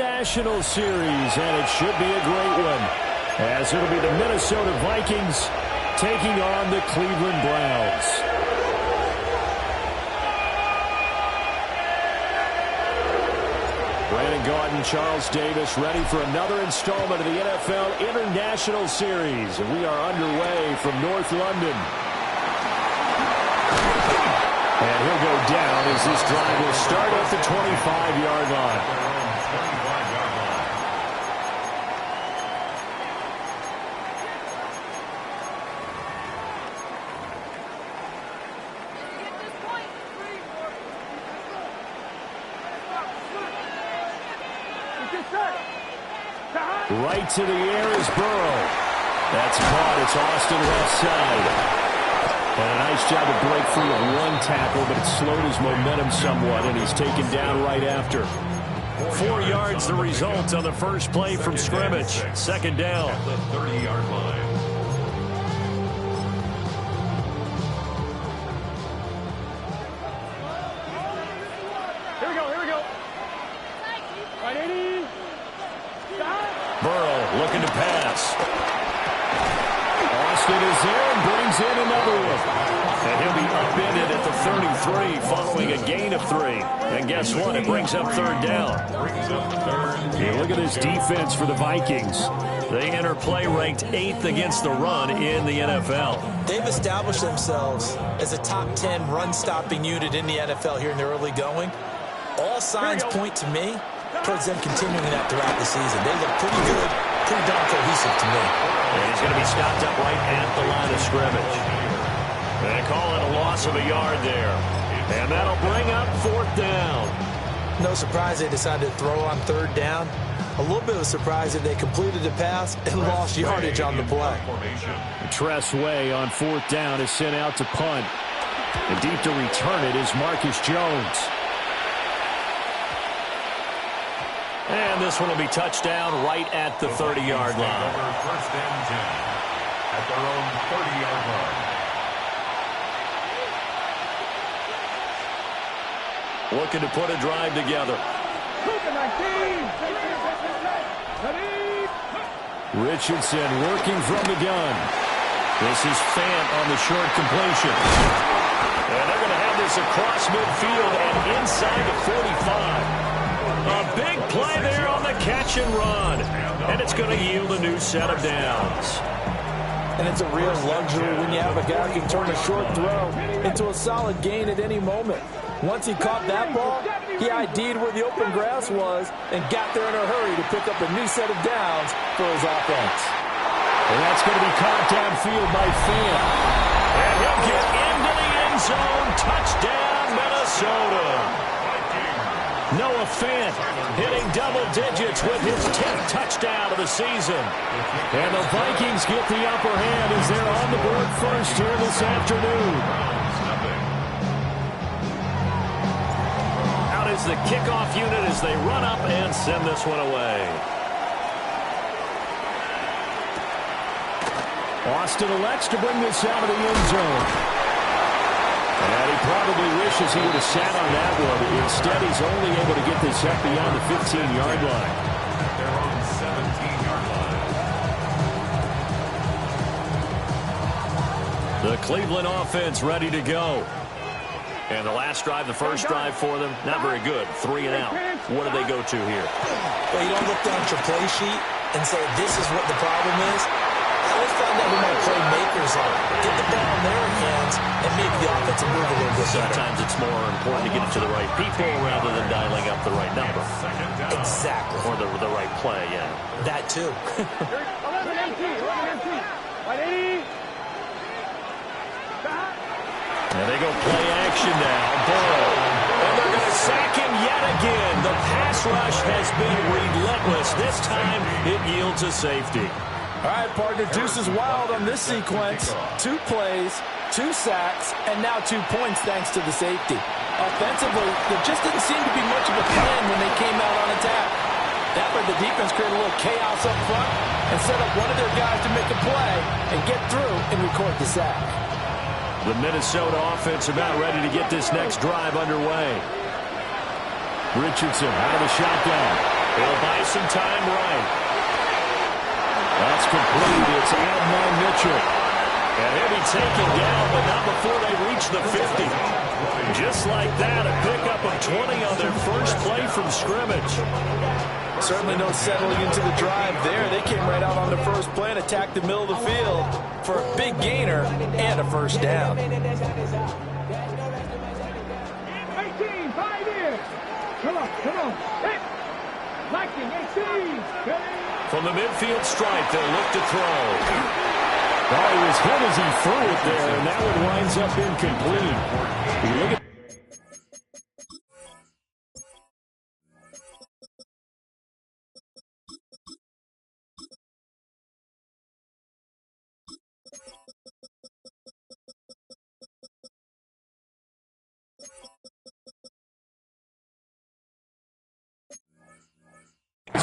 International Series, and it should be a great one, as it'll be the Minnesota Vikings taking on the Cleveland Browns. Brandon Gaudin, Charles Davis, ready for another installment of the NFL International Series. And we are underway from North London. And he'll go down as this drive will start at the 25-yard line. Right to the air is Burrow. That's caught. It's Austin left side. And a nice job to break free of one tackle, but it slowed his momentum somewhat, and he's taken down right after. 4 yards the result on the first play from scrimmage. Second down. At the 30-yard line. Looking to pass. Austin is there and brings in another one. And he'll be upended at the 33 following a gain of 3. And guess what? It brings up third down. Hey, look at this defense for the Vikings. They enter play ranked 8th against the run in the NFL. They've established themselves as a top 10 run-stopping unit in the NFL here in the early going. All signs point to me towards them continuing that throughout the season. They look pretty good, pretty darn cohesive to me. And he's going to be stopped up right at the line of scrimmage. They call it a loss of a yard there. And that'll bring up fourth down. No surprise they decided to throw on third down. A little bit of a surprise that they completed the pass and lost yardage on the play. Tress Way on fourth down is sent out to punt. And deep to return it is Marcus Jones. And this one will be touchdown right at the 30-yard line. First and 10 at their own 30-yard line. Looking to put a drive together. Richardson working from the gun. This is Fant on the short completion. And they're going to have this across midfield and inside the 45. A big play there on the catch and run. And it's going to yield a new set of downs. And it's a real luxury when you have a guy who can turn a short throw into a solid gain at any moment. Once he caught that ball, he ID'd where the open grass was and got there in a hurry to pick up a new set of downs for his offense. And that's going to be caught downfield by Fant. And he'll get into the end zone. Touchdown, Minnesota. Noah Fant hitting double digits with his 10th touchdown of the season. And the Vikings get the upper hand as they're on the board first here this afternoon. Out is the kickoff unit as they run up and send this one away. Austin elects to bring this out of the end zone. And he probably wishes he would have sat on that one. Instead, he's only able to get this up beyond the 15-yard line. Their own 17-yard line. The Cleveland offense ready to go. And the last drive, the first drive for them, not very good. 3 and out. What do they go to here? Well, you don't look down at your play sheet and say, this is what the problem is. Let's find out who my playmakers are. Get the ball in their hands and make the offensive move a little bit better. Sometimes it's more important to get it to the right people rather than dialing up the right number. Exactly. Or the right play, yeah. That too. And they go play action now. Burrow. And they're going to sack him yet again. The pass rush has been relentless. This time it yields a safety. All right, partner, Deuce is wild on this sequence. 2 plays, 2 sacks, and now 2 points thanks to the safety. Offensively, there just didn't seem to be much of a plan when they came out on attack. That let the defense create a little chaos up front and set up one of their guys to make a play and get through and record the sack. The Minnesota offense about ready to get this next drive underway. Richardson out of the shotgun. He'll buy passing time right. That's complete. It's Adnan Mitchell. And he'll be taken down, but not before they reach the 50. Just like that, a pickup of 20 on their first play from scrimmage. Certainly no settling into the drive there. They came right out on the first play and attacked the middle of the field for a big gainer and a first down. 18, 5 years. Come on. Hit. Liking, 18. From the midfield stripe, they'll look to throw. Well, he was hit as he threw it there, and that one winds up incomplete. You look at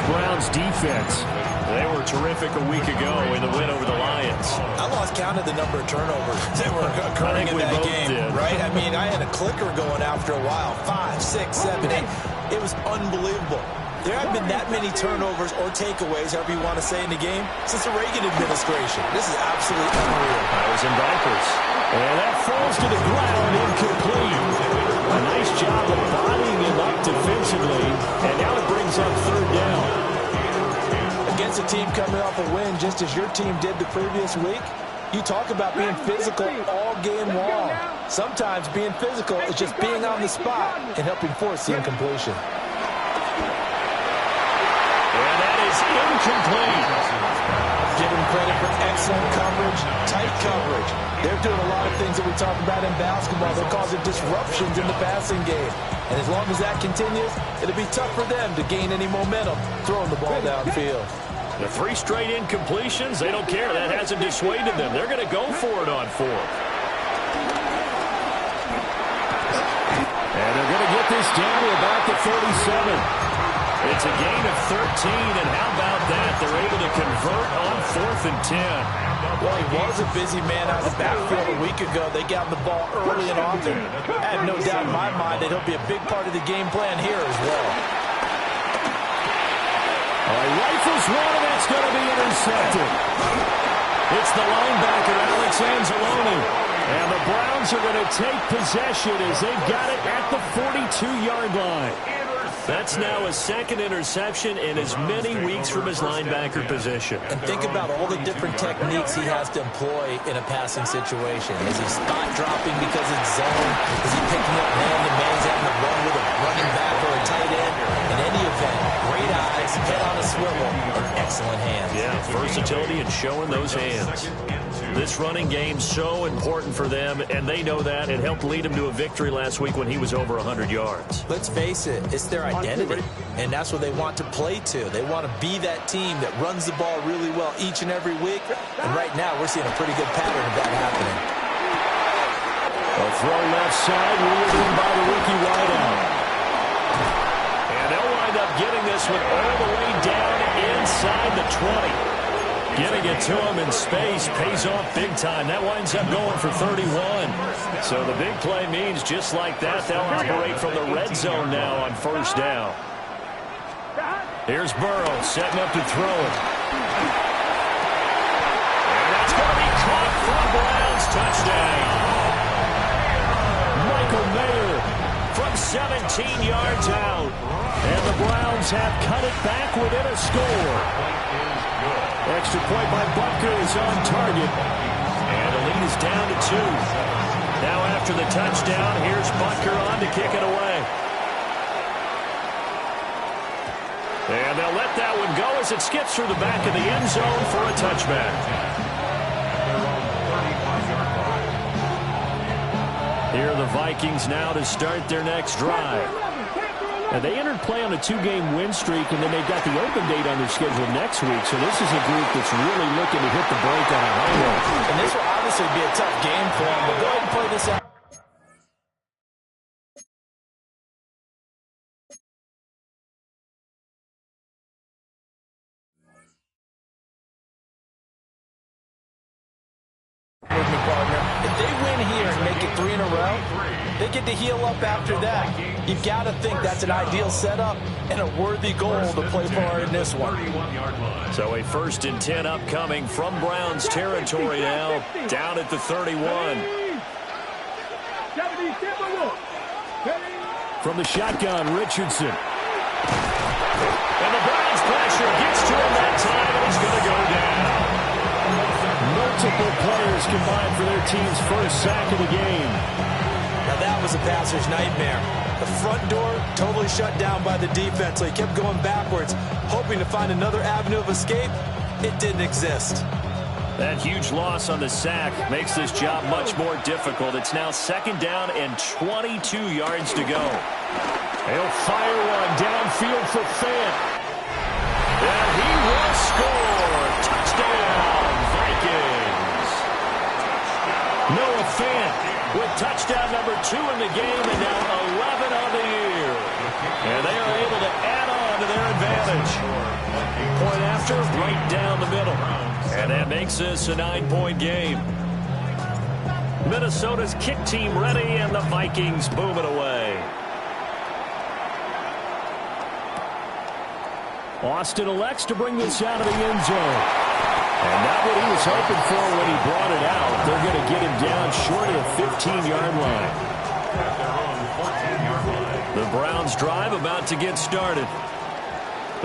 Browns defense. They were terrific a week ago in the win over the Lions. I lost count of the number of turnovers that were occurring in that game, right? I mean, I had a clicker going after a while. 5, 6, 7, 8. It was unbelievable. There haven't been that many turnovers or takeaways, however you want to say, in the game since the Reagan administration. This is absolutely unreal. I was in diapers. And that falls to the ground, incomplete. A nice job of bodying him up defensively, and now it brings up third down. Against a team coming off a win, just as your team did the previous week, you talk about being physical all game long. Sometimes being physical is just being on the spot and helping force the incompletion. And that is incomplete. Give them credit for excellent coverage, tight coverage. They're doing a lot of things that we talk about in basketball. They're causing disruptions in the passing game. And as long as that continues, it'll be tough for them to gain any momentum throwing the ball downfield. The 3 straight incompletions, they don't care. That hasn't dissuaded them. They're going to go for it on 4th. And they're going to get this down to about the 37. It's a gain of 13, and how about that? They're able to convert on 4th and 10. Well, he was a busy man out of the backfield a week ago. They got him the ball early and often. I have no doubt in my mind that he'll be a big part of the game plan here as well. Rifles one, and that's going to be intercepted. It's the linebacker, Alex Anzalone. And the Browns are going to take possession as they've got it at the 42-yard line. That's now a second interception in as many weeks from his linebacker position. And think about all the different techniques he has to employ in a passing situation. Is he spot dropping because it's zone? Is he picking up man-to-man? Is having to run with a running back or a tight end? In any event, great eyes, head on a swivel, and excellent hands. Yeah, versatility and showing those hands. This running game's so important for them, and they know that. It helped lead him to a victory last week when he was over 100 yards. Let's face it, it's their identity, and that's what they want to play to. They want to be that team that runs the ball really well each and every week, and right now we're seeing a pretty good pattern of that happening. A throw left side, reeled in by the rookie wideout. And they'll wind up getting this one all the way down inside the 20. Getting it to him in space pays off big time. That winds up going for 31. So the big play means just like that, they'll operate from the red zone now on first down. Here's Burrow setting up to throw it. And that's going to be caught for a Browns touchdown. Michael Mayer from 17 yards out. And the Browns have cut it back within a score. Extra point by Butker is on target. And the lead is down to 2. Now after the touchdown, here's Butker on to kick it away. And they'll let that one go as it skips through the back of the end zone for a touchback. Here are the Vikings now to start their next drive. And they entered play on a 2-game win streak, and then they've got the open date on their schedule next week. So this is a group that's really looking to hit the break on a high note. And this will obviously be a tough game for them, but go ahead and play this out. Partner. If they win here and make it 3 in a row, they get to heal up after that. You've got to think that's an ideal setup and a worthy goal to play for in this one. So a 1st and 10 upcoming from Browns territory now, down at the 31. From the shotgun, Richardson. And the Browns pressure gets to him that time, and he's going to go down. Multiple players combined for their team's first sack of the game. Now that was a passer's nightmare. The front door totally shut down by the defense, so he kept going backwards, hoping to find another avenue of escape. It didn't exist. That huge loss on the sack makes this job much more difficult. It's now 2nd down and 22 yards to go. He'll fire one downfield for Fant. And he will score. Touchdown, Vikings. Noah Fant with touchdown number 2 in the game and now 11 on the year. And they are able to add on to their advantage. Point after, right down the middle. And that makes this a 9-point game. Minnesota's kick team ready, and the Vikings boom it away. Austin elects to bring this out of the end zone. And not what he was hoping for when he brought it out. They're going to get him down short of the 15-yard line. The Browns drive about to get started.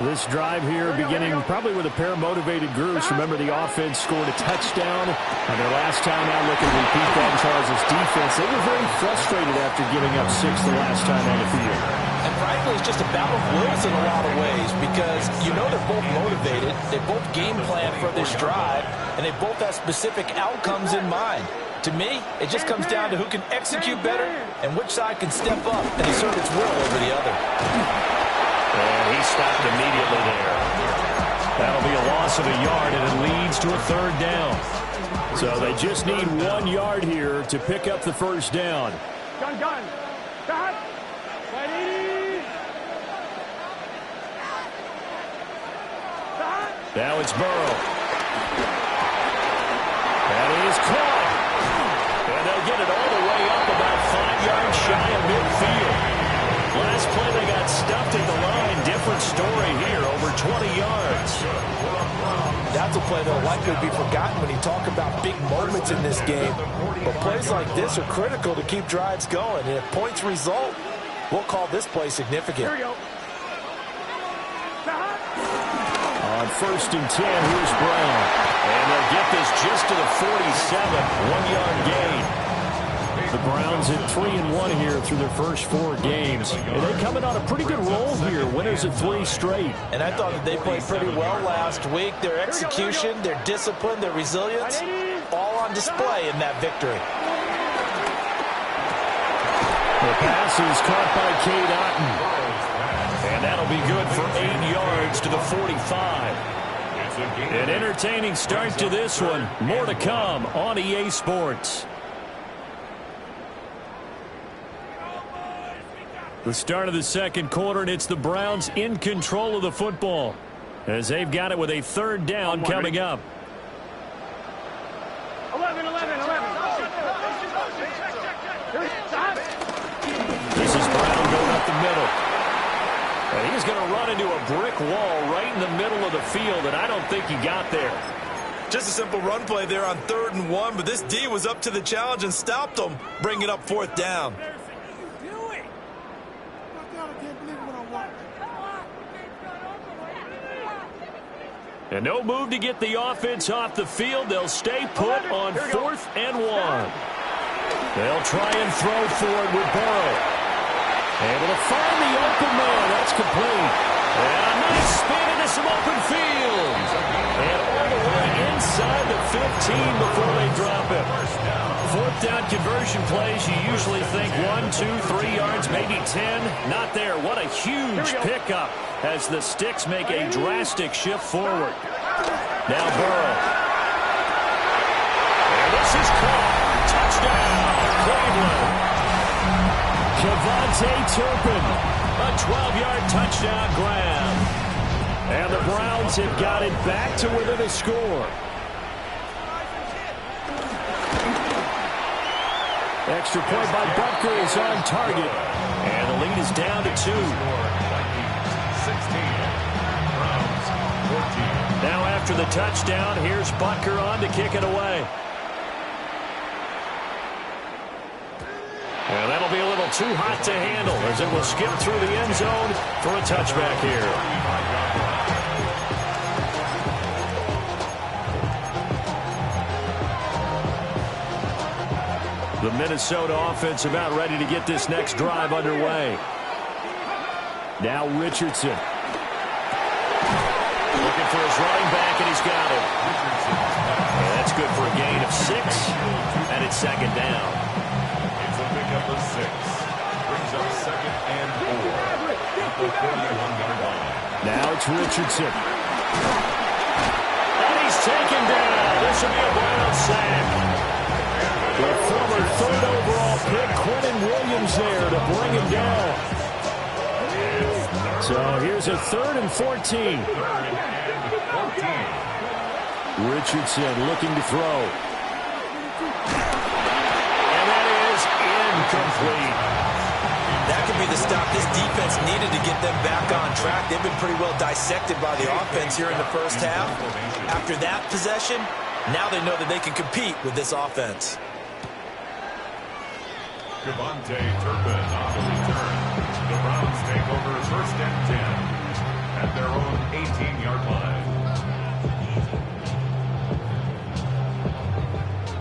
This drive here beginning probably with a pair of motivated groups. Remember, the offense scored a touchdown on their last time out. Looking to repeat that in Charles' defense. They were very frustrated after giving up 6 the last time on the field. And frankly, it's just a battle of wills in a lot of ways because you know they're both motivated. They both game plan for this drive, and they both have specific outcomes in mind. To me, it just comes down to who can execute better and which side can step up and assert its will over the other. And he stopped immediately there. That'll be a loss of a yard, and it leads to a 3rd down. So they just need 1 yard here to pick up the 1st down. Gun. Stop. Ready. Stop. Now it's Burrow. That is caught. And they'll get it all the way up about 5 yards shy of midfield. Last play they got stuffed at the line. Different story here, over 20 yards. That's a play that'll likely be forgotten when you talk about big moments in this game. But plays like this are critical to keep drives going. And if points result, we'll call this play significant. Here we go. On 1st and 10, here's Brown. And they'll get this just to the 47, 1-yard gain. The Browns at 3-1 here through their first 4 games. And they coming on a pretty good roll here. Winners of 3 straight. And I thought that they played pretty well last week. Their execution, their discipline, their resilience, all on display in that victory. The pass is caught by Cade Otton. And that'll be good for 8 yards to the 45. An entertaining start to this one. More to come on EA Sports. The start of the 2nd quarter, and it's the Browns in control of the football as they've got it with a 3rd down coming up. 11. This is Brown going up the middle. And he's going to run into a brick wall right in the middle of the field, and I don't think he got there. Just a simple run play there on 3rd and 1, but this D was up to the challenge and stopped them, bringing up 4th down. And no move to get the offense off the field. They'll stay put on 4th and 1. They'll try and throw forward with Burrow. Able to find the open man. That's complete. And a nice spin into some open field. And all the way inside the 15 before they drop it. 4th down conversion plays, you usually think 1, 2, 3 yards, maybe 10. Not there. What a huge pickup as the Sticks make a drastic shift forward. Now Burrow. And this is caught. Touchdown, Cleveland. Kevontae Turpin. A 12-yard touchdown grab. And the Browns have got it back to within a score. Extra point by Butker is on target. And the lead is down to 2. Now after the touchdown, here's Butker on to kick it away. And that'll be a little too hot to handle as it will skip through the end zone for a touchback here. The Minnesota offense about ready to get this next drive underway. Now Richardson. Looking for his running back, and he's got it. And that's good for a gain of 6, and it's second down. It's a pickup of 6. Brings up 2nd and 4 at the 41-yard line. Now it's Richardson. And he's taken down. This will be a Browns sack. The former 3rd overall pick, Quentin Williams, there to bring him down. So here's a 3rd and 14. Richardson looking to throw. And that is incomplete. That could be the stop this defense needed to get them back on track. They've been pretty well dissected by the offense here in the first half. After that possession, now they know that they can compete with this offense. Devontae Turpin on the return. The Browns take over 1st and 10 at their own 18-yard line.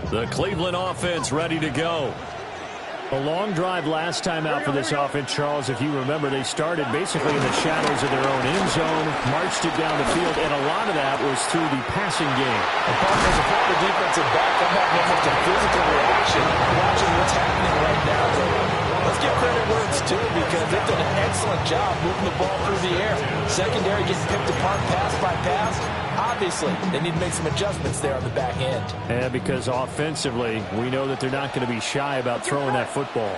The Cleveland offense ready to go. A long drive last time out for this offense, Charles. If you remember, they started basically in the shadows of their own end zone, marched it down the field, and a lot of that was through the passing game. And as a former defensive back, I'm having almost a physical reaction watching what's happening right now. Let's give credit where it's due because they've done an excellent job moving the ball through the air. Secondary getting picked apart pass by pass. Obviously, they need to make some adjustments there on the back end. And because offensively, we know that they're not going to be shy about throwing that football.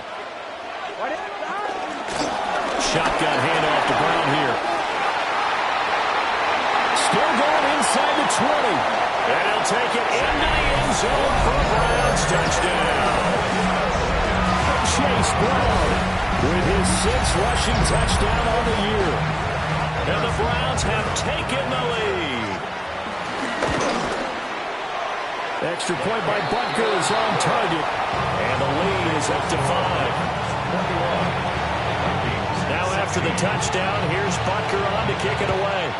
Shotgun handoff to Brown here. Still going inside the 20. And he'll take it into the end zone for a Browns touchdown. Chase Brown with his 6th rushing touchdown on the year. And the Browns have taken the lead. Extra point by Butker is on target. And the lead is up to 5. Now after the touchdown, here's Butker on to kick it away.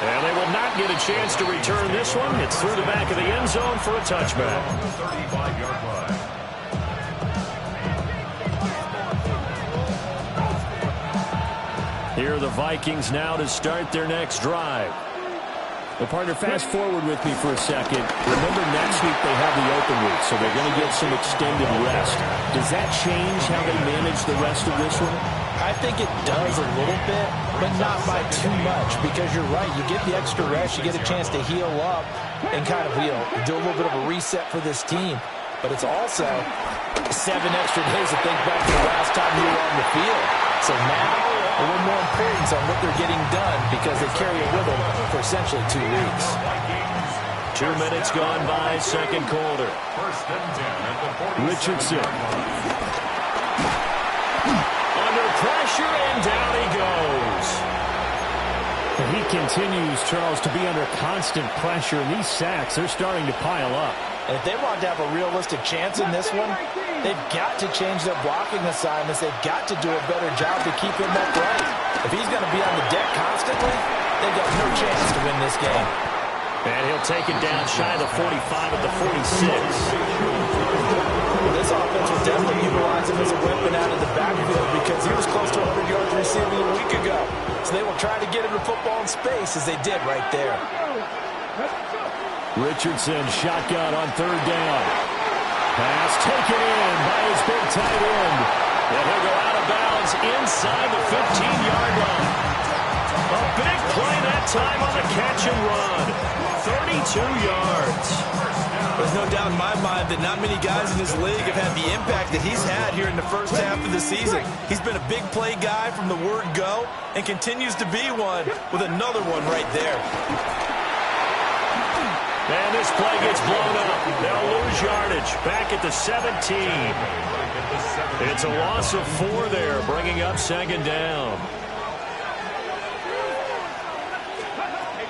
And they will not get a chance to return this one. It's through the back of the end zone for a touchback. 35-yard line. Here are the Vikings now to start their next drive. Well, partner, fast forward with me for a second. Remember, next week they have the open week, so they're going to get some extended rest. Does that change how they manage the rest of this one? I think it does a little bit, but not by too much, because you're right. You get the extra rest, you get a chance to heal up and kind of, do a little bit of a reset for this team. But it's also 7 extra days to think back to the last time you were on the field. So now, a little more importance on what they're getting done because they carry it with them for essentially 2 weeks. 2 minutes gone by, second quarter. 1st and 10 at the 40. Richardson. Under pressure, and down he goes. He continues, Charles, to be under constant pressure, and these sacks, they're starting to pile up. And if they want to have a realistic chance in this one, they've got to change their blocking assignments. They've got to do a better job to keep him upright. If he's going to be on the deck constantly, they've got no chance to win this game. And he'll take it down shy of the 45 at the 46. Well, this offense will definitely utilize him as a weapon out of the backfield because he was close to 100 yards receiving a week ago. So they will try to get him the football in space as they did right there. Richardson, shotgun on 3rd down. Pass taken in by his big tight end. And he'll go out of bounds inside the 15-yard line. A big play that time on the catch and run. 32 yards. There's no doubt in my mind that not many guys in this league have had the impact that he's had here in the first half of the season. He's been a big play guy from the word go and continues to be one with another one right there. And this play gets blown up. They'll lose yardage. Back at the 17. It's a loss of 4 there, bringing up second down.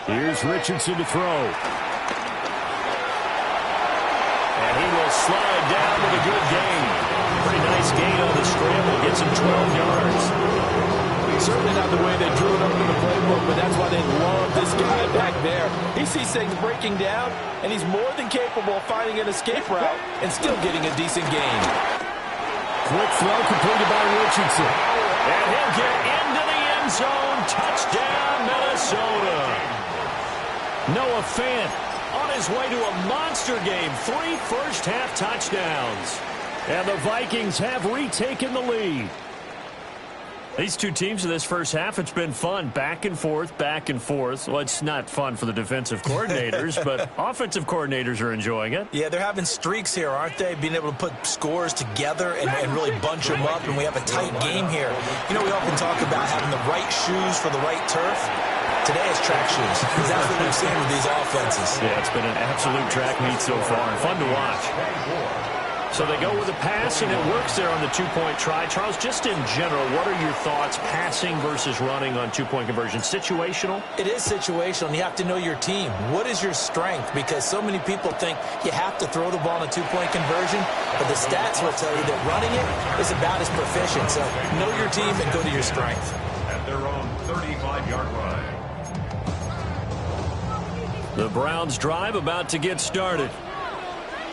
Here's Richardson to throw. And he will slide down with a good gain. Pretty nice gain on the scramble. Gets him 12 yards. Certainly not the way they drew it up in the playbook, but that's why they love this guy back there. He sees things breaking down, and he's more than capable of finding an escape route and still getting a decent gain. Quick throw completed by Richardson. And he'll get into the end zone. Touchdown, Minnesota. Noah Fant on his way to a monster game. 3 first-half touchdowns. And the Vikings have retaken the lead. These two teams in this first half, it's been fun. Back and forth, back and forth. Well, it's not fun for the defensive coordinators, but offensive coordinators are enjoying it. Yeah, they're having streaks here, aren't they? Being able to put scores together and really bunch them up, and we have a tight game here. You know, we often talk about having the right shoes for the right turf. Today it's track shoes, because that's what we've seen with these offenses. Yeah, it's been an absolute track meet so far, and fun to watch. So they go with a pass, and it works there on the two-point try. Charles, just in general, what are your thoughts passing versus running on two-point conversion? Situational? It is situational, and you have to know your team. What is your strength? Because so many people think you have to throw the ball in a two-point conversion, but the stats will tell you that running it is about as proficient. So know your team and go to your strength. At their own 35-yard line. The Browns drive about to get started.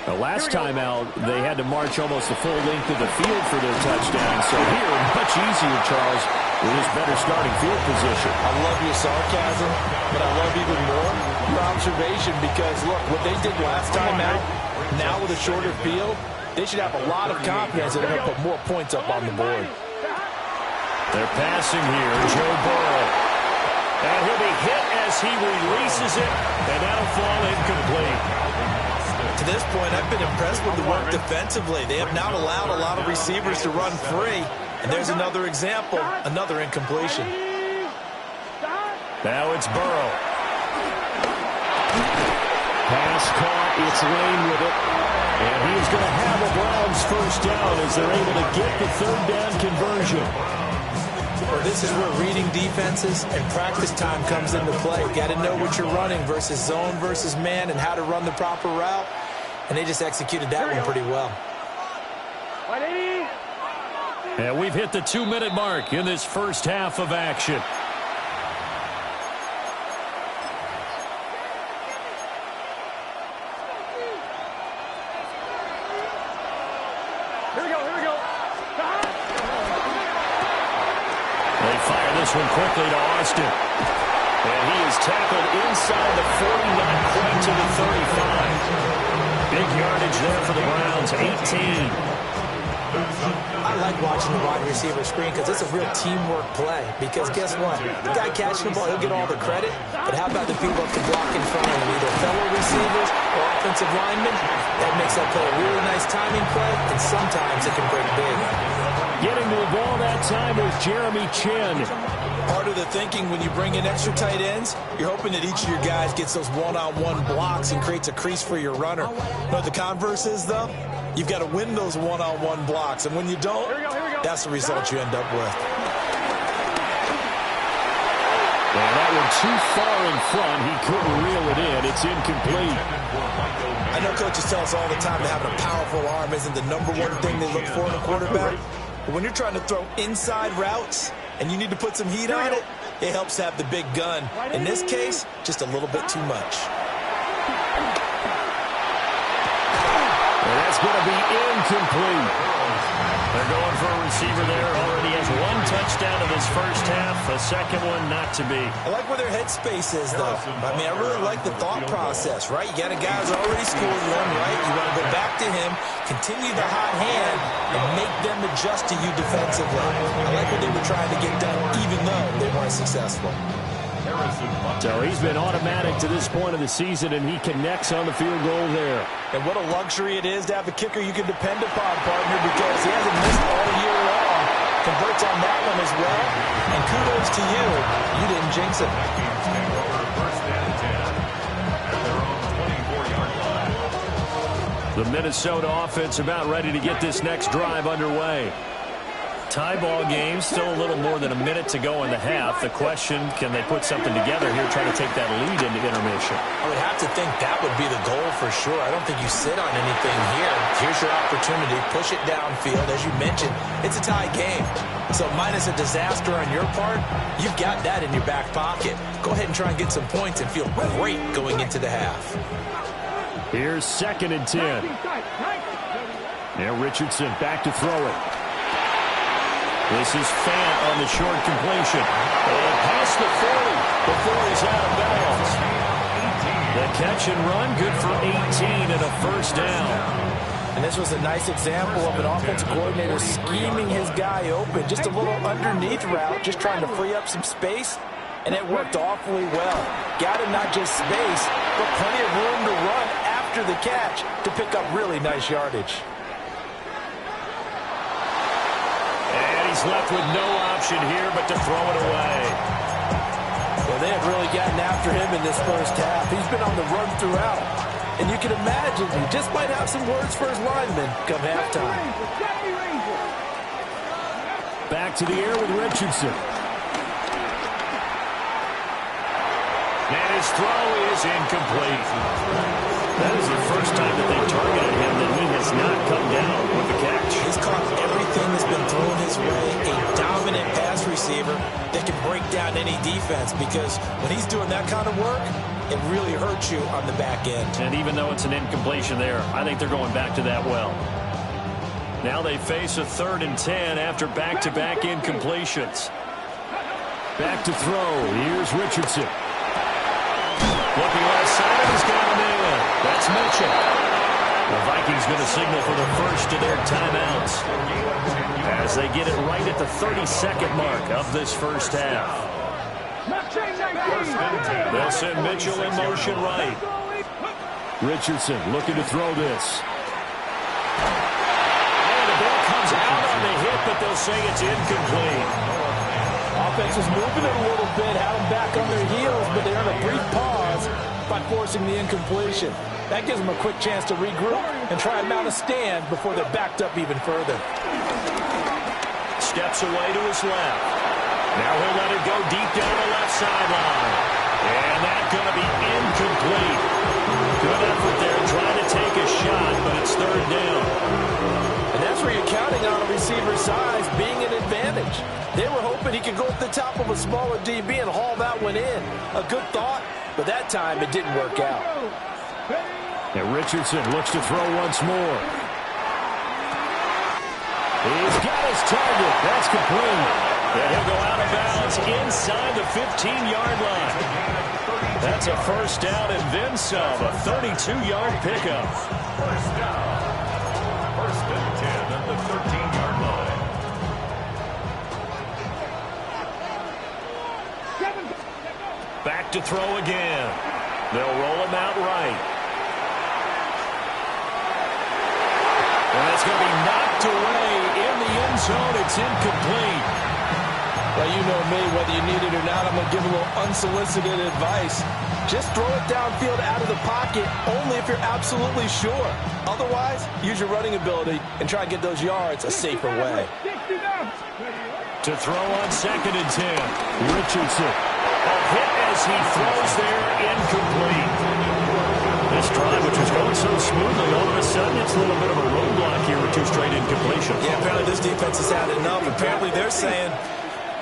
The last time out, they had to march almost the full length of the field for their touchdown. So here, much easier, Charles, with his better starting field position. I love your sarcasm, but I love even more your observation because, look, what they did last time out, now with a shorter field, they should have a lot of confidence that they're going to put more points up on the board. They're passing here, Joe Burrow. And he'll be hit as he releases it, and that'll fall incomplete. To this point, I've been impressed with the work defensively. They have not allowed a lot of receivers to run free. And there's another example, another incompletion. Now it's Burrow. Pass caught, it's Lane with it. And he is going to have a Browns first down as they're able to get the third down conversion. Well, this is where reading defenses and practice time comes into play. Got to know what you're running versus zone versus man and how to run the proper route. And they just executed that one pretty well. And we've hit the 2-minute mark in this first half of action. Here we go. They fire this one quickly to Austin. And he is tackled inside the 40, not quite to the 35. Big yardage there for the Browns, 18. I like watching the wide receiver screen because it's a real teamwork play. Because guess what? The guy catching the ball, he'll get all the credit. But how about the people up to block in front of him, either fellow receivers or offensive linemen? That makes that play a really nice timing play, and sometimes it can break big. Getting to the ball that time was Jeremy Chin. Part of the thinking when you bring in extra tight ends, you're hoping that each of your guys gets those one-on-one blocks and creates a crease for your runner. You know what the converse is, though? You've got to win those one-on-one blocks, and when you don't, that's the result you end up with. And that one too far in front. He couldn't reel it in. It's incomplete. I know coaches tell us all the time that having a powerful arm isn't the number one thing they look for in a quarterback. But when you're trying to throw inside routes and you need to put some heat on it, it helps to have the big gun. In this case, just a little bit too much. And that's going to be incomplete. They're going for a receiver there. Already has one touchdown in this first half. A second one not to be. I like where their headspace is, though. I mean, I really like the thought process, right? You got a guy who's already scored one, right? You want to go back to him, continue the hot hand, and make them adjust to you defensively. I like what they were trying to get done, even though they weren't successful. So he's been automatic to this point of the season, and he connects on the field goal there. And what a luxury it is to have a kicker you can depend upon, partner, because he hasn't missed all year long. Converts on that one as well. And kudos to you. You didn't jinx it. First and 10 at their own 24. The Minnesota offense about ready to get this next drive underway. Tie ball game, still a little more than a minute to go in the half. The question, can they put something together here, trying to take that lead into intermission? I would have to think that would be the goal for sure. I don't think you sit on anything here. Here's your opportunity. Push it downfield. As you mentioned, it's a tie game. So minus a disaster on your part, you've got that in your back pocket. Go ahead and try and get some points and feel great going into the half. Here's 2nd and 10. Now Richardson back to throw it. This is Fant on the short completion. And past the 40 before he's out of bounds. The catch and run, good for 18 and a first down. And this was a nice example of an offensive coordinator scheming his guy open. Just a little underneath route, just trying to free up some space. And it worked awfully well. Got him not just space, but plenty of room to run after the catch to pick up really nice yardage. He's left with no option here but to throw it away. Well, they have really gotten after him in this first half. He's been on the run throughout. And you can imagine he just might have some words for his linemen come halftime. Back to the air with Richardson. And his throw is incomplete. That is the first time that they targeted him that he has not come down with the catch. He's caught everything that's been thrown his way. A dominant pass receiver that can break down any defense, because when he's doing that kind of work, it really hurts you on the back end. And even though it's an incompletion there, I think they're going back to that well. Now they face a 3rd and 10 after back-to-back incompletions. Back to throw. Here's Richardson. Looking left side, he's got him in. That's Mitchell. The Vikings going to signal for the first of their timeouts as they get it right at the 32nd mark of this first half. They'll send Mitchell in motion right. Richardson looking to throw this. And the ball comes out on the hit, but they'll say it's incomplete. Offense was moving it a little bit, had them back on their heels, but they earned a brief pause by forcing the incompletion. That gives them a quick chance to regroup and try and mount a stand before they're backed up even further. Steps away to his left. Now he'll let it go deep down the left sideline. And that's going to be incomplete. Good effort there trying to take a shot, but it's 3rd down. And that's where you're counting on a receiver's size being an advantage. They were hoping he could go at the top of a smaller DB and haul that one in. A good thought, but that time it didn't work out. And Richardson looks to throw once more. He's got his target. That's complete. And he'll go out of bounds inside the 15-yard line. That's a first down and then some. A 32-yard pickup. First down. 1st and 10 at the 13-yard line. Back to throw again. They'll roll him out right. And that's going to be knocked away in the end zone. It's incomplete. Well, you know me, whether you need it or not, I'm going to give a little unsolicited advice. Just throw it downfield out of the pocket, only if you're absolutely sure. Otherwise, use your running ability and try and get those yards a safer way. To throw on 2nd and 10. Richardson. A hit as he throws there, incomplete. This drive, which was going so smoothly, all of a sudden it's a little bit of a roadblock here with 2 straight incompletions. Yeah, apparently this defense has had enough. Apparently they're saying,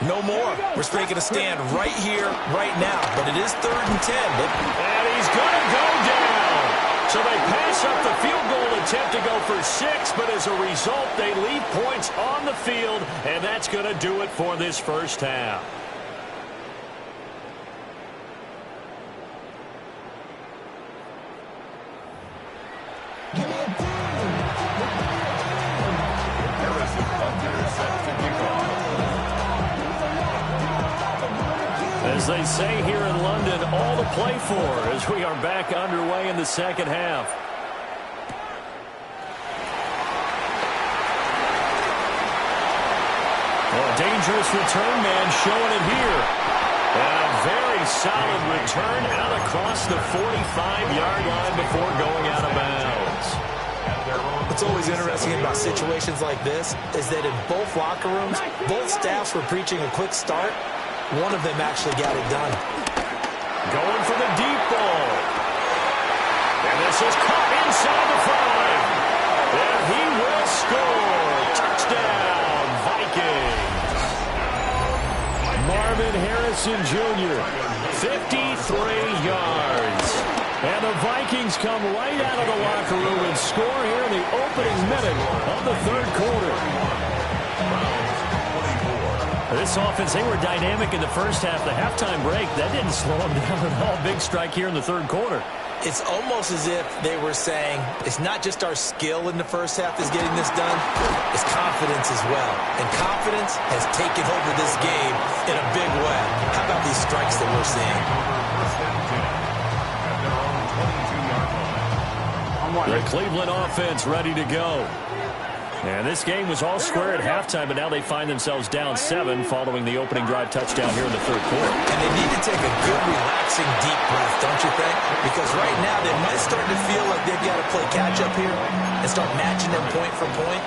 no more. We're taking a stand right here, right now. But it is 3rd and 10. And he's going to go down. So they pass up the field goal attempt to go for 6, but as a result, they leave points on the field, and that's going to do it for this first half. As they say here in London, all to play for as we are back underway in the second half. Well, a dangerous return man showing it here. And a very solid return out across the 45-yard line before going out of bounds. What's always interesting about situations like this is that in both locker rooms, both staffs were preaching a quick start. One of them actually got it done. Going for the deep ball. And this is caught inside the 5. And he will score. Touchdown, Vikings. Marvin Harrison Jr., 53 yards. And the Vikings come right out of the locker room and score here in the opening minute of the third quarter. This offense, they were dynamic in the first half. The halftime break, that didn't slow them down at all. Big strike here in the third quarter. It's almost as if they were saying, it's not just our skill in the first half that's getting this done, it's confidence as well. And confidence has taken over this game in a big way. How about these strikes that we're seeing? The Cleveland offense ready to go. And this game was all square at halftime, but now they find themselves down 7 following the opening drive touchdown here in the third quarter. And they need to take a good, relaxing, deep breath, don't you think? Because right now they might start to feel like they've got to play catch-up here and start matching them point for point.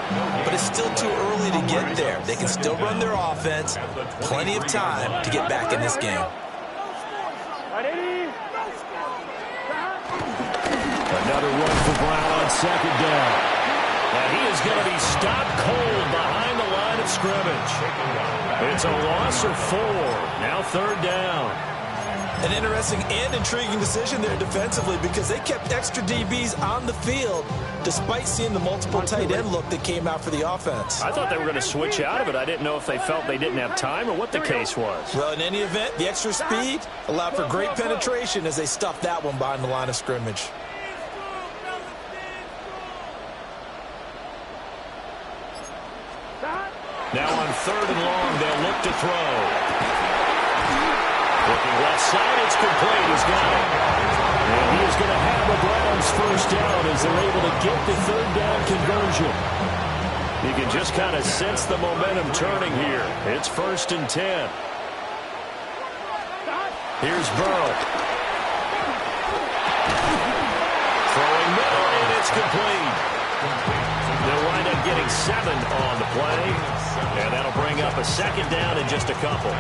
But it's still too early to get there. They can still run their offense. Plenty of time to get back in this game. Another run for Brown on second down. And he is going to be stopped cold behind the line of scrimmage. It's a loss of 4. Now third down. An interesting and intriguing decision there defensively because they kept extra DBs on the field despite seeing the multiple tight end look that came out for the offense. I thought they were going to switch out of it. I didn't know if they felt they didn't have time or what the case was. Well, in any event, the extra speed allowed for great penetration as they stuffed that one behind the line of scrimmage. Now on third and long, they'll look to throw. Looking left side, it's complete. He's got it. And he is going to have the Browns first down as they're able to get the third down conversion. You can just kind of sense the momentum turning here. It's 1st and 10. Here's Burrow. Throwing middle, and it's complete. They'll wind up getting 7 on the play, and that'll bring up a second down in just a couple.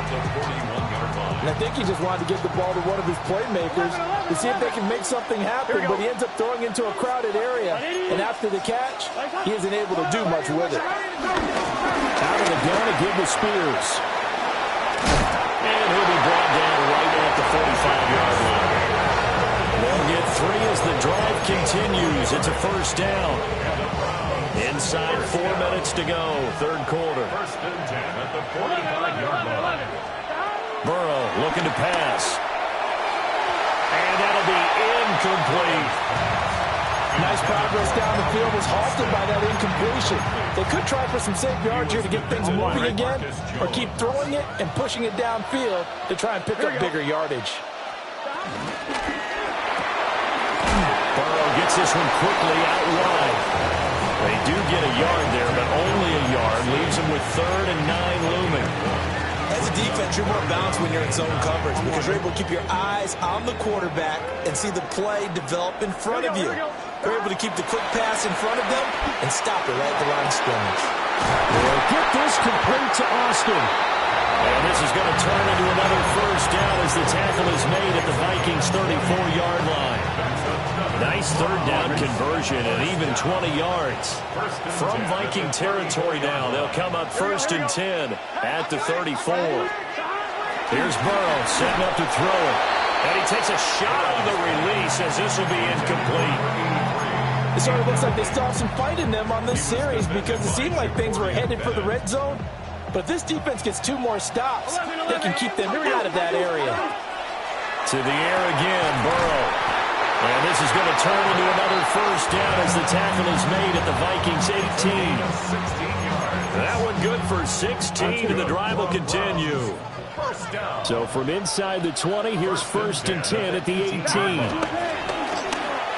And I think he just wanted to give the ball to one of his playmakers to see if they can make something happen, but he ends up throwing into a crowded area, and after the catch, he isn't able to do much with it. Out of the gun again to Spears. And he'll be brought down right at the 45-yard line. They'll get 3 as the drive continues. It's a first down. Inside 4 minutes to go, third quarter. 1st and 10 at the 45-yard line. Burrow looking to pass. And that'll be incomplete. Nice progress down the field was halted by that incompletion. They could try for some safe yards here to get things moving again, or keep throwing it and pushing it downfield to try and pick up bigger yardage. Burrow gets this one quickly out wide. They do get a yard there, but only a yard. Leaves them with 3rd and 9 looming. As a defense, you're more balanced when you're in zone coverage because you're able to keep your eyes on the quarterback and see the play develop in front of you. You're able to keep the quick pass in front of them and stop it right at the line of scrimmage. They'll get this complete to Austin. And this is going to turn into another first down as the tackle is made at the Vikings' 34-yard line. Nice third down conversion and even 20 yards. From Viking territory now, they'll come up 1st and 10 at the 34. Here's Burrow setting up to throw it. And he takes a shot on the release as this will be incomplete. It sort of looks like they still have some fight in them on this series because it seemed like things were headed for the red zone. But if this defense gets 2 more stops, they can keep them out of that area. To the air again, Burrow. And this is going to turn into another first down as the tackle is made at the Vikings' 18. That one good for 16, and the drive will continue. So from inside the 20, here's 1st and 10 at the 18.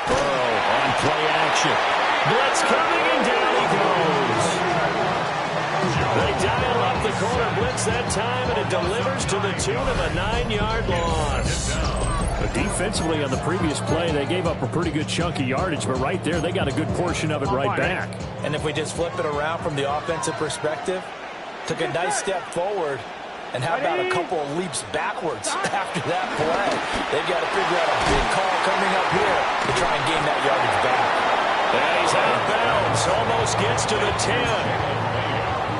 Burrow on play action. Blitz coming, and down he goes. They dial up the corner blitz that time, and it delivers to the tune of a 9-yard loss. Defensively on the previous play, they gave up a pretty good chunk of yardage, but right there, they got a good portion of it right back. And if we just flip it around from the offensive perspective, took a nice step forward, and how about a couple of leaps backwards after that play? They've got to figure out a big call coming up here to try and gain that yardage back. And he's out of bounds, almost gets to the 10.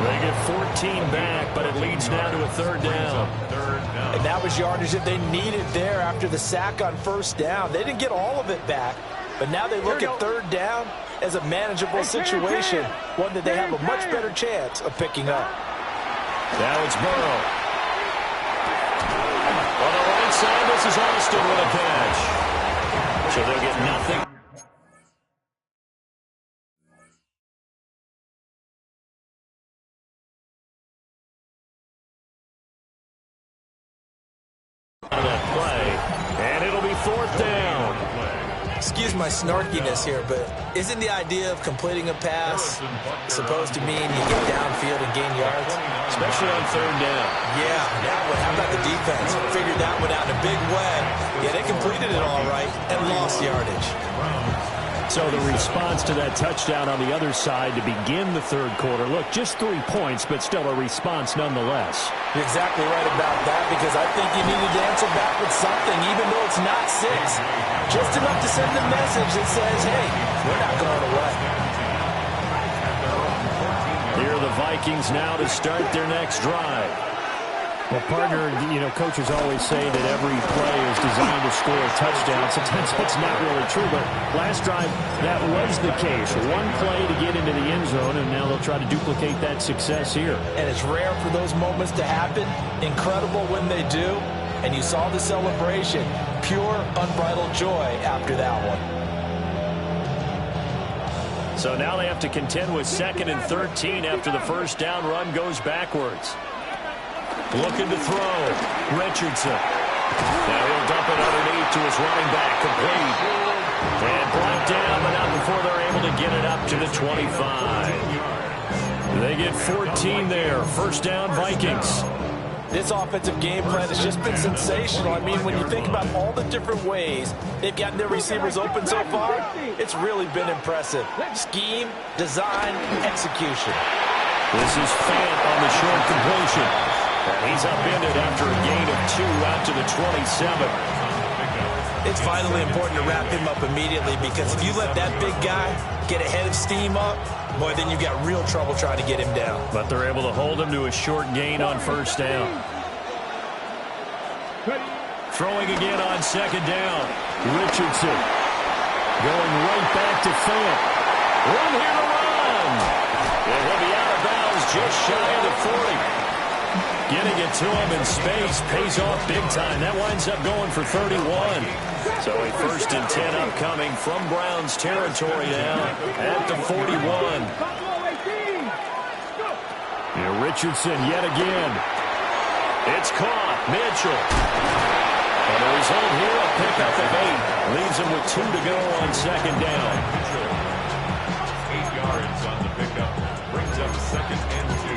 They get 14 back, but it leads now to a third down. And that was yardage that they needed there after the sack on first down. They didn't get all of it back, but now they look at third down as a manageable situation, one that they have a much better chance of picking up. Now it's Burrow. On the right side, this is Austin with a catch. So they'll get nothing. That play, and it'll be fourth down. Excuse my snarkiness here, but isn't the idea of completing a pass supposed to mean you get downfield and gain yards? Especially on third down. Yeah, now what? How about the defense? Figured that one out in a big way. Yeah, they completed it all right and lost yardage. So the response to that touchdown on the other side to begin the third quarter. Look, just 3 points, but still a response nonetheless. You're exactly right about that, because I think you needed to answer back with something, even though it's not 6. Just enough to send a message that says, hey, we're not going away. Here are the Vikings now to start their next drive. Well, partner, coaches always say that every play is designed to score a touchdown. Sometimes that's not really true, but last drive, that was the case. One play to get into the end zone, and now they'll try to duplicate that success here. And it's rare for those moments to happen. Incredible when they do. And you saw the celebration. Pure, unbridled joy after that one. So now they have to contend with 2nd and 13 after the first down run goes backwards. Looking to throw. Richardson. Now he'll dump it underneath to his running back. Complete. And brought down, but not before they're able to get it up to the 25. They get 14 there. First down, Vikings. This offensive game plan has just been sensational. I mean, when you think about all the different ways they've gotten their receivers open so far, it's really been impressive. Scheme, design, execution. This is Fant on the short completion. He's upended after a gain of 2 out to the 27. It's vitally important to wrap him up immediately, because if you let that big guy get ahead of steam up, boy, then you've got real trouble trying to get him down. But they're able to hold him to a short gain on first down. Throwing again on second down. Richardson going right back to Fant. Room here to run. And he'll be out of bounds just shy of the 40. Getting it to him in space pays off big time. That winds up going for 31. So a 1st and 10 upcoming from Browns territory now at the 41. Here Richardson yet again. It's caught. Mitchell. And the result here, a pickup of 8. Leaves him with 2 to go on second down. 8 yards on the pickup. Brings up 2nd and 2.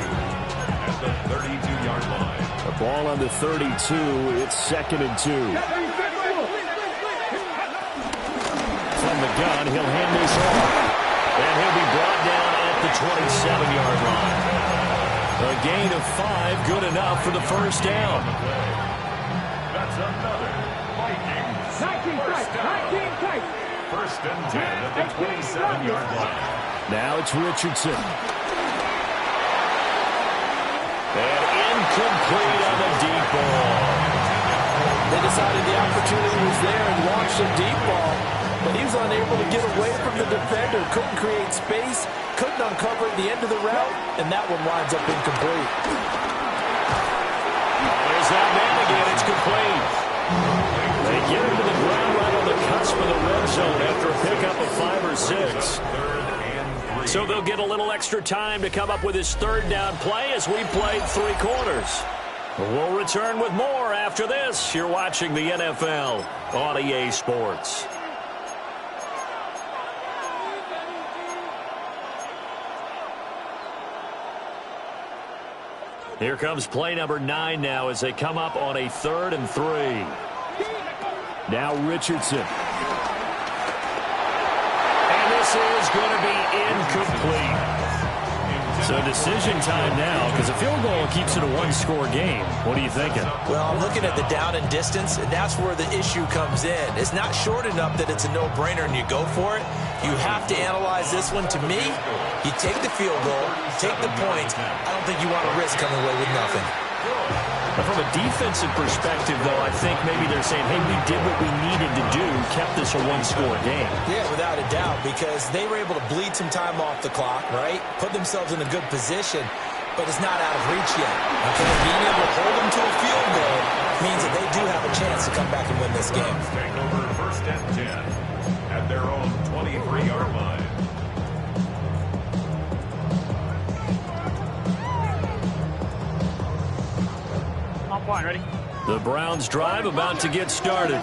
At the 32-yard line. The ball on the 32. It's 2nd and 2. From the gun, he'll hand this off. And he'll be brought down at the 27-yard line. A gain of 5, good enough for the first down. That's another Vikings. 1st and 10 at the 27-yard line. Now it's Richardson. And incomplete on the deep ball. They decided the opportunity was there and launched a deep ball, but he was unable to get away from the defender. Couldn't create space, couldn't uncover at the end of the route, and that one winds up incomplete. There's that man again. It's complete. They get him to the ground right on the cusp of the red zone after a pickup of 5 or 6. So they'll get a little extra time to come up with his third down play as we played 3 quarters. We'll return with more after this. You're watching the NFL on EA Sports. Here comes play number 9 now as they come up on a 3rd and 3. Now Richardson. And this is going to be incomplete. So decision time now, because a field goal keeps it a one-score game. What are you thinking? Well, I'm looking at the down and distance, and that's where the issue comes in. It's not short enough that it's a no-brainer and you go for it. You have to analyze this one. To me, you take the field goal, take the points. I don't think you want to risk coming away with nothing. From a defensive perspective, though, I think maybe they're saying, hey, we did what we needed to do, kept this a one-score game. Yeah, without a doubt, because they were able to bleed some time off the clock, right? Put themselves in a good position, but it's not out of reach yet. Okay, being able to hold them to a field goal means that they do have a chance to come back and win this game. Take over first and 10 at their own 23-yard line. Ready? The Browns drive about to get started.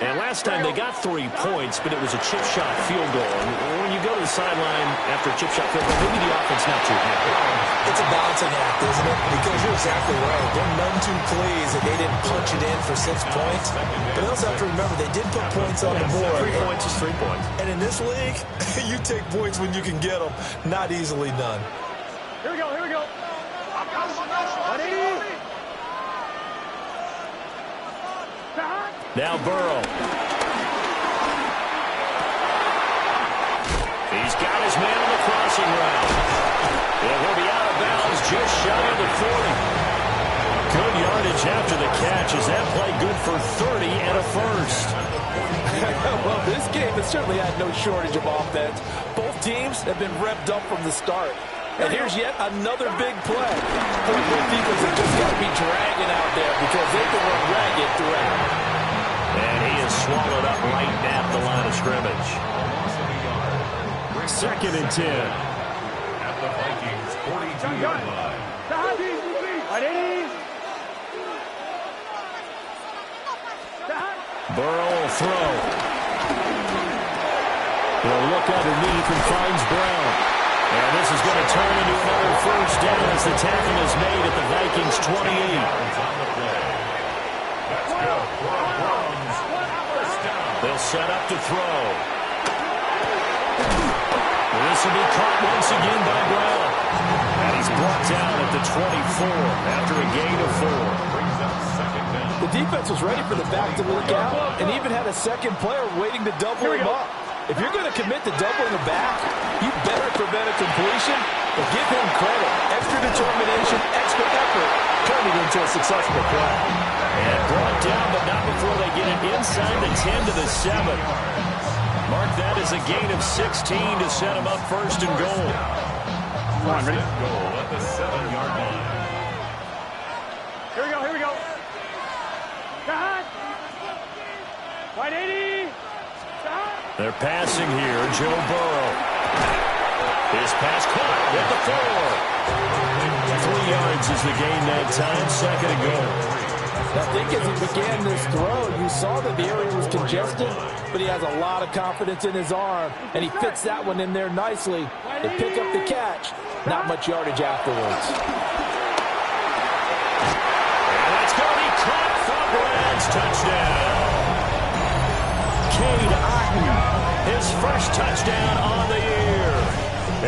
And last time they got 3 points, but it was a chip shot field goal. And when you go to the sideline after a chip shot field goal, maybe the offense not too happy. It's a balancing act, isn't it? Because you're exactly right. They're none too pleased that they didn't punch it in for 6 points. But they also have to remember they did put points on the board. 3 points is 3 points. And in this league, you take points when you can get them, not easily done. Here we go, here we go. Ready? Now Burrow. He's got his man on the crossing route. And he'll be out of bounds just shy of the 40. Good yardage after the catch. Is that play good for 30 and a first? Well, this game has certainly had no shortage of offense. Both teams have been revved up from the start. And here's yet another big play. Both defense have just got to be dragging out there because they can run ragged throughout. And he is swallowed up right at the line of scrimmage. 2nd and 10. At the Vikings' 42-yard line. Burrow will throw. He'll look underneath and finds Brown. And this is going to turn into another first down as the tackle is made at the Vikings' 28. They'll set up to throw. This will be caught once again by Brown. And he's brought down at the 24 after a gain of 4. The defense was ready for the back to leak out and even had a second player waiting to double him up. If you're going to commit to doubling the back, you better prevent a completion, but give him credit. Extra determination, extra effort, turn it into a successful play. And brought down, but not before they get it inside the 10 to the 7. Mark that as a gain of 16 to set him up first and goal. Come on, ready? Goal at the 7-yard line. Here we go, here we go. Right 80. They're passing here. Joe Burrow. His pass caught at the 4. 3 yards is the gain that time. 2nd and goal. I think as he began this throw, you saw that the area was congested, but he has a lot of confidence in his arm, and he fits that one in there nicely. They pick up the catch. Not much yardage afterwards. And that's going to be caught for Brad's touchdown. Cade Otton, his first touchdown on the year.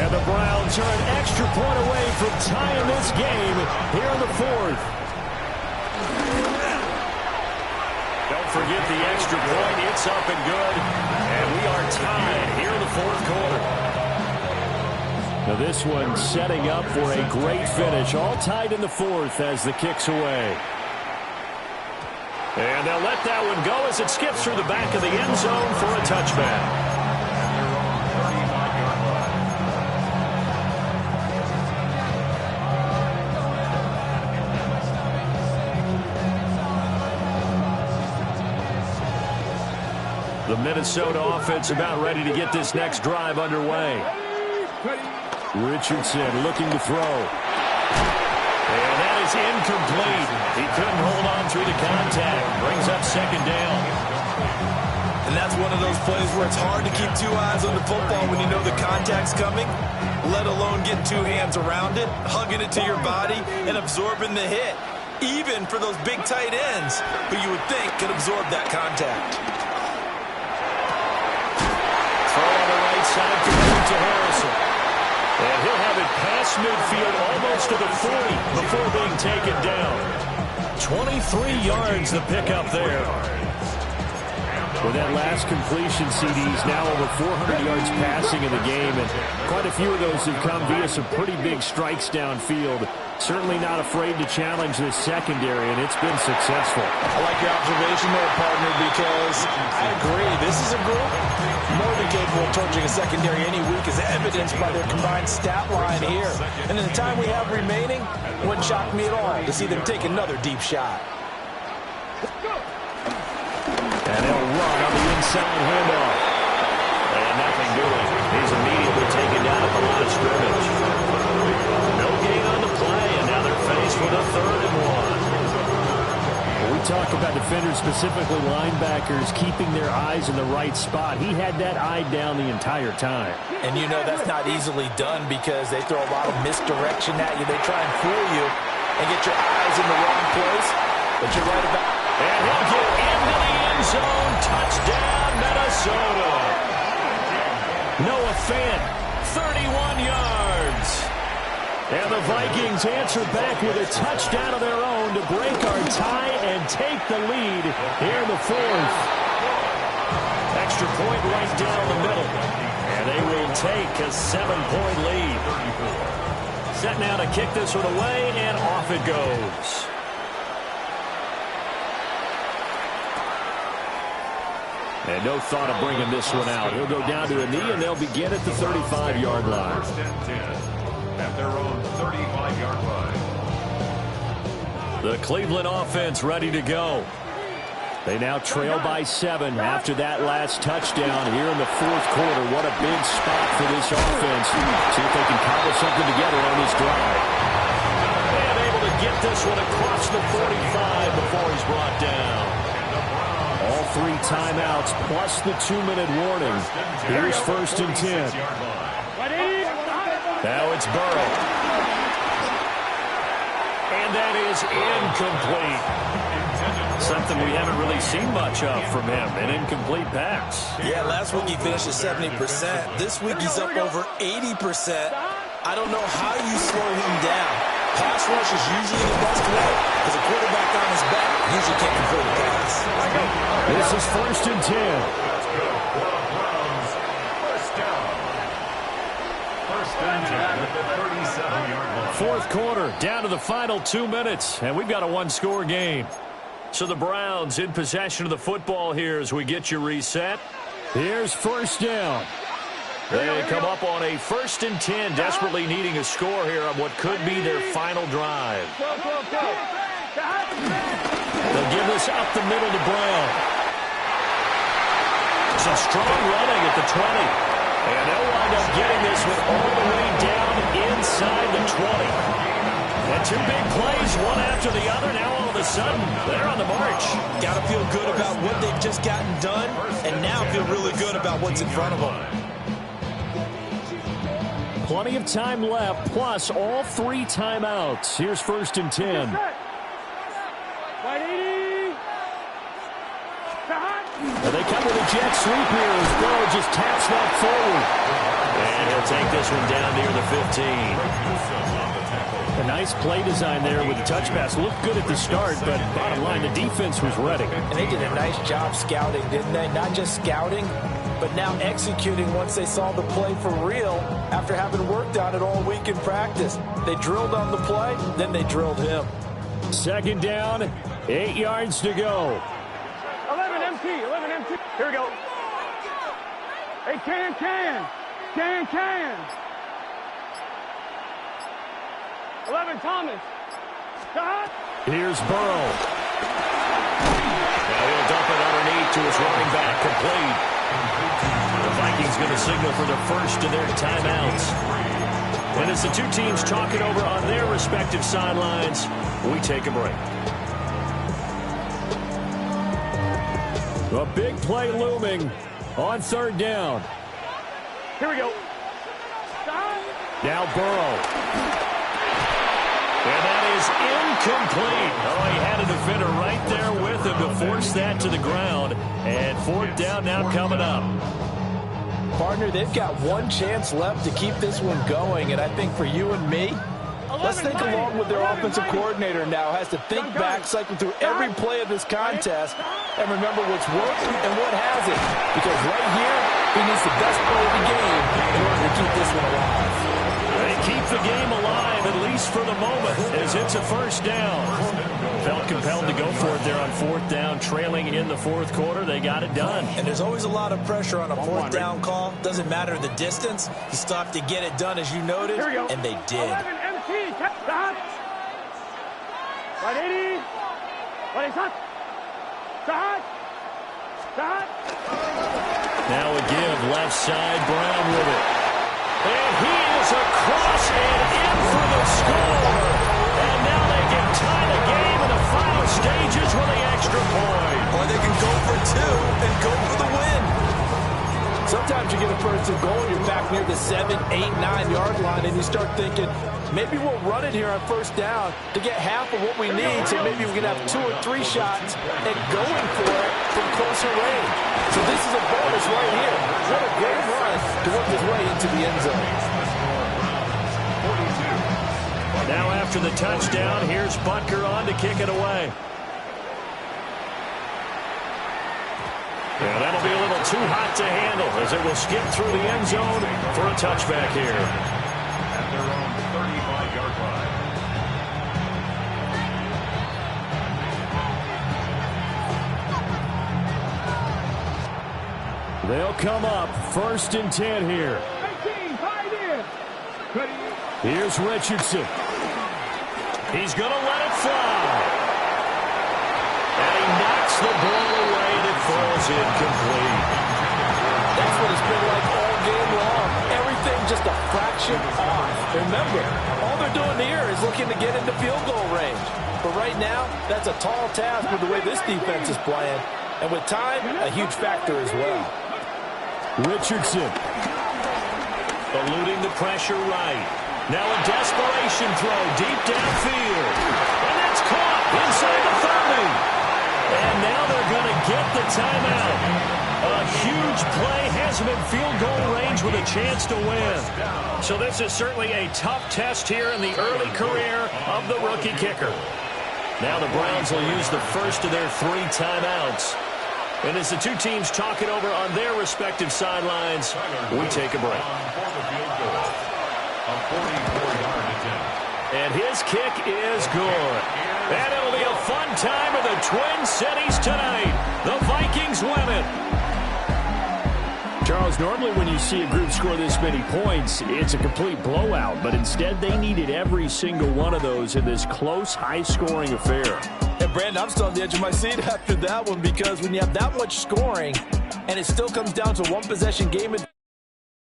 And the Browns are an extra point away from tying this game here in the 4th. Don't forget the extra point. It's up and good. And we are tied here in the 4th quarter. Now this one setting up for a great finish. All tied in the 4th as the kick's away. And they'll let that one go as it skips through the back of the end zone for a touchback. The Minnesota offense about ready to get this next drive underway. Richardson looking to throw. And that is incomplete. He couldn't hold on through the contact. Brings up 2nd down. And that's one of those plays where it's hard to keep 2 eyes on the football when you know the contact's coming, let alone getting 2 hands around it, hugging it to your body, and absorbing the hit. even for those big tight ends, who you would think could absorb that contact. Throw on the right side to Harrison. And he'll have it past midfield almost to the 40 before being taken down. 23 yards the pickup there. With that last completion, CD's now over 400 yards passing in the game, and quite a few of those have come via some pretty big strikes downfield. Certainly not afraid to challenge this secondary, and it's been successful. I like your observation there, partner, because I agree. This is a group more than capable of torching a secondary any week, as evidenced by their combined stat line here. And in the time we have remaining, it wouldn't shock me at all to see them take another deep shot. And they'll run on the inside handoff. And nothing doing. He's immediately taken down at the line of scrimmage. No gain on the play, and now they're faced with a 3rd and 1. When we talk about defenders, specifically linebackers, keeping their eyes in the right spot, he had that eye down the entire time. And you know that's not easily done because they throw a lot of misdirection at you. They try and fool you and get your eyes in the wrong place. But you're right about... And he'll get into the end zone. Touchdown, Minnesota. Noah Fant, 31 yards. And the Vikings answer back with a touchdown of their own to break our tie and take the lead here in the 4th. Extra point right down the middle. And they will take a 7-point lead. Set now to kick this one away, and off it goes. And no thought of bringing this one out. He'll go down to a knee, and they'll begin at the 35-yard line. First and 10 at their own 35-yard line. The Cleveland offense ready to go. They now trail by 7 after that last touchdown here in the 4th quarter. What a big spot for this offense. See if they can cobble something together on this drive. And able to get this one across the 45 before he's brought down. All 3 timeouts plus the 2-minute warning. Here's 1st and 10. Now it's Burrow. And that is incomplete. Something we haven't really seen much of from him, an incomplete pass. Yeah, last week he finished at 70%. This week he's up over 80%. I don't know how you slow him down. Pass rush is usually the best way, because a quarterback on his back usually can't complete a pass. This is 1st and 10. First and 10 at the 37-yard line. 4th quarter, down to the final 2 minutes, and we've got a 1-score game. So the Browns in possession of the football here as we get you reset. Here's 1st down. They come up on a 1st and 10, desperately needing a score here on what could be their final drive. They'll give this up the middle to Brown. Some strong running at the 20. And they'll wind up getting this one all the way down inside the 20. And 2 big plays, one after the other. Now all of a sudden, they're on the march. Got to feel good about what they've just gotten done, and now feel really good about what's in front of them. Plenty of time left, plus all 3 timeouts. Here's 1st and 10. Well, they come with a jet sweep here as Burrow just taps that forward. And he'll take this one down near the 15. A nice play design there with the touch pass. Looked good at the start, but bottom line, the defense was ready. And they did a nice job scouting, didn't they? Not just scouting, but now executing once they saw the play for real after having worked on it all week in practice. They drilled on the play, then they drilled him. 2nd down, 8 yards to go. 11 MT. Here we go. Hey, can. 11 Thomas. Here's Burrow. Now he'll dump it underneath to his running back, complete. The Vikings going to signal for the first of their timeouts. And as the 2 teams talk it over on their respective sidelines, we take a break. A big play looming on 3rd down. Here we go. Now Burrow. And that is is incomplete. Oh, he had a defender right there with him to force that to the ground. And fourth down now coming up. Partner, they've got one chance left to keep this one going, and I think for you and me, let's think along with their offensive coordinator now. Has to think back, cycle through every play of this contest, and remember what's worked and what hasn't. Because right here, he needs the best play of the game in order to keep this one alive. They keep the game alive, at least for the moment, as it's a first down. Felt compelled to go for it there on fourth down, trailing in the fourth quarter. They got it done. And there's always a lot of pressure on a fourth down call. Doesn't matter the distance. He stopped to get it done, as you noted, and they did. 11 MT, stop. Right 80. Right stop. Stop. Now a give, left side, Brown with it. And he is across and in for the score. And now they can tie the game in the final stages with the extra point. Or they can go for two and go for the win. Sometimes you get a first and goal, you're back near the 7, 8, 9-yard line, and you start thinking, maybe we'll run it here on first down to get half of what we need, so maybe we can have 2 or 3 shots and going for it from closer range. So this is a bonus right here. What a great run to work his way into the end zone. Now after the touchdown, here's Butker on to kick it away. Yeah, that'll be a little too hot to handle as it will skip through the end zone for a touchback here. At their own 35-yard line. They'll come up first and 10 here. 18, tied in. Here's Richardson. He's going to let it fly. And he knocks the ball away and it falls incomplete. That's what it's been like all game long. Everything just a fraction off. Remember, all they're doing here is looking to get into field goal range. But right now, that's a tall task with the way this defense is playing. And with time, a huge factor as well. Richardson. Eluding the pressure right. Now a desperation throw deep downfield. And that's caught inside the 30. And now they're going to get the timeout. A huge play has him in field goal range with a chance to win. So this is certainly a tough test here in the early career of the rookie kicker. Now the Browns will use the first of their 3 timeouts. And as the two teams talk it over on their respective sidelines, we take a break. And his kick is good. And it'll be a fun time in the Twin Cities tonight. The Vikings win it. Charles, normally when you see a group score this many points, it's a complete blowout. But instead, they needed every single one of those in this close, high-scoring affair. And Brandon, I'm still on the edge of my seat after that one, because when you have that much scoring and it still comes down to one possession game